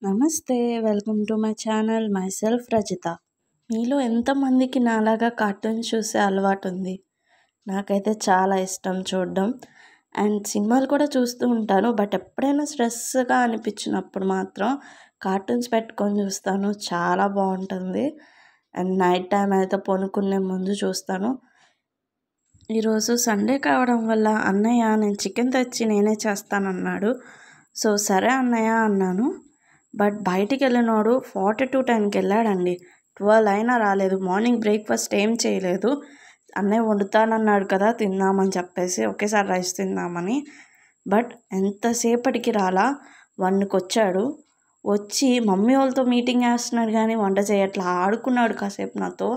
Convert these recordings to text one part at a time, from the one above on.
నమస్తే, welcome to my channel. My self Rajitha. మీలో ఎంతమందికి నాలాగా కార్టూన్స్ చూసే అలవాటు ఉంది? నాకైతే చాలా ఇష్టం చూడడం. అండ్ సినిమాలు కూడా చూస్తూ ఉంటాను. బట్ ఎప్పుడైనా స్ట్రెస్గా అనిపించినప్పుడు మాత్రం కార్టూన్స్ పెట్టుకొని చూస్తాను. చాలా బాగుంటుంది. అండ్ నైట్ టైం అయితే పడుకునే ముందు చూస్తాను. ఈరోజు సండే కావడం వల్ల అన్నయ్య నేను చికెన్ తెచ్చి నేనే చేస్తానన్నాడు. సో సరే అన్నయ్య అన్నాను. బట్ బయటికి వెళ్ళినోడు 42:10కి వెళ్ళాడండి. 12 అయినా రాలేదు. మార్నింగ్ బ్రేక్ఫాస్ట్ ఏం చేయలేదు. అన్నయ్య వండుతానన్నాడు కదా తిందామని చెప్పేసి ఒకేసారి రైస్ తిందామని. బట్ ఎంతసేపటికి రాలా. 1కి వచ్చాడు. వచ్చి మమ్మీ వాళ్ళతో మీటింగ్ వేస్తున్నాడు కానీ వంట చేయట్లా. ఆడుకున్నాడు కాసేపు నాతో.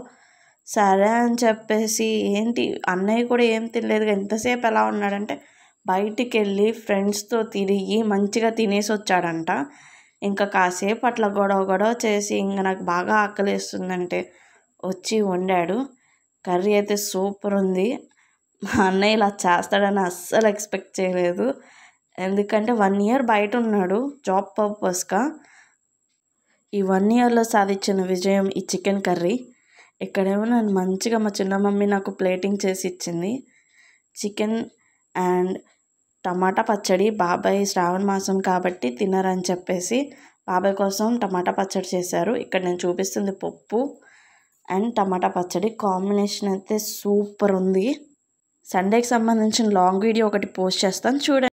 సరే అని చెప్పేసి ఏంటి అన్నయ్య కూడా ఏం తినలేదు. ఎంతసేపు ఎలా ఉన్నాడంటే బయటికి వెళ్ళి ఫ్రెండ్స్తో తిరిగి మంచిగా తినేసి వచ్చాడంట. ఇంకా కాసేపు అట్లా గొడవ చేసి ఇంకా నాకు బాగా ఆకలిస్తుందంటే వచ్చి వండాడు. కర్రీ అయితే సూపర్ ఉంది. మా అన్నయ్య ఇలా చేస్తాడని అస్సలు ఎక్స్పెక్ట్ చేయలేదు. ఎందుకంటే 1 ఇయర్ బయట ఉన్నాడు జాబ్ పర్పస్గా. ఈ 1 ఇయర్లో సాధించిన విజయం ఈ చికెన్ కర్రీ. ఇక్కడేమో నన్ను మంచిగా మా చిన్న మమ్మీ నాకు ప్లేటింగ్ చేసి ఇచ్చింది. చికెన్ అండ్ టమాటా పచ్చడి. బాబాయ్ శ్రావణ మాసం కాబట్టి తినరని చెప్పేసి బాబాయ్ కోసం టమాటా పచ్చడి చేశారు. ఇక్కడ నేను చూపిస్తుంది పప్పు అండ్ టమాటా పచ్చడి. కాంబినేషన్ అయితే సూపర్ ఉంది. సండేకి సంబంధించిన లాంగ్ వీడియో ఒకటి పోస్ట్ చేస్తాను చూడండి.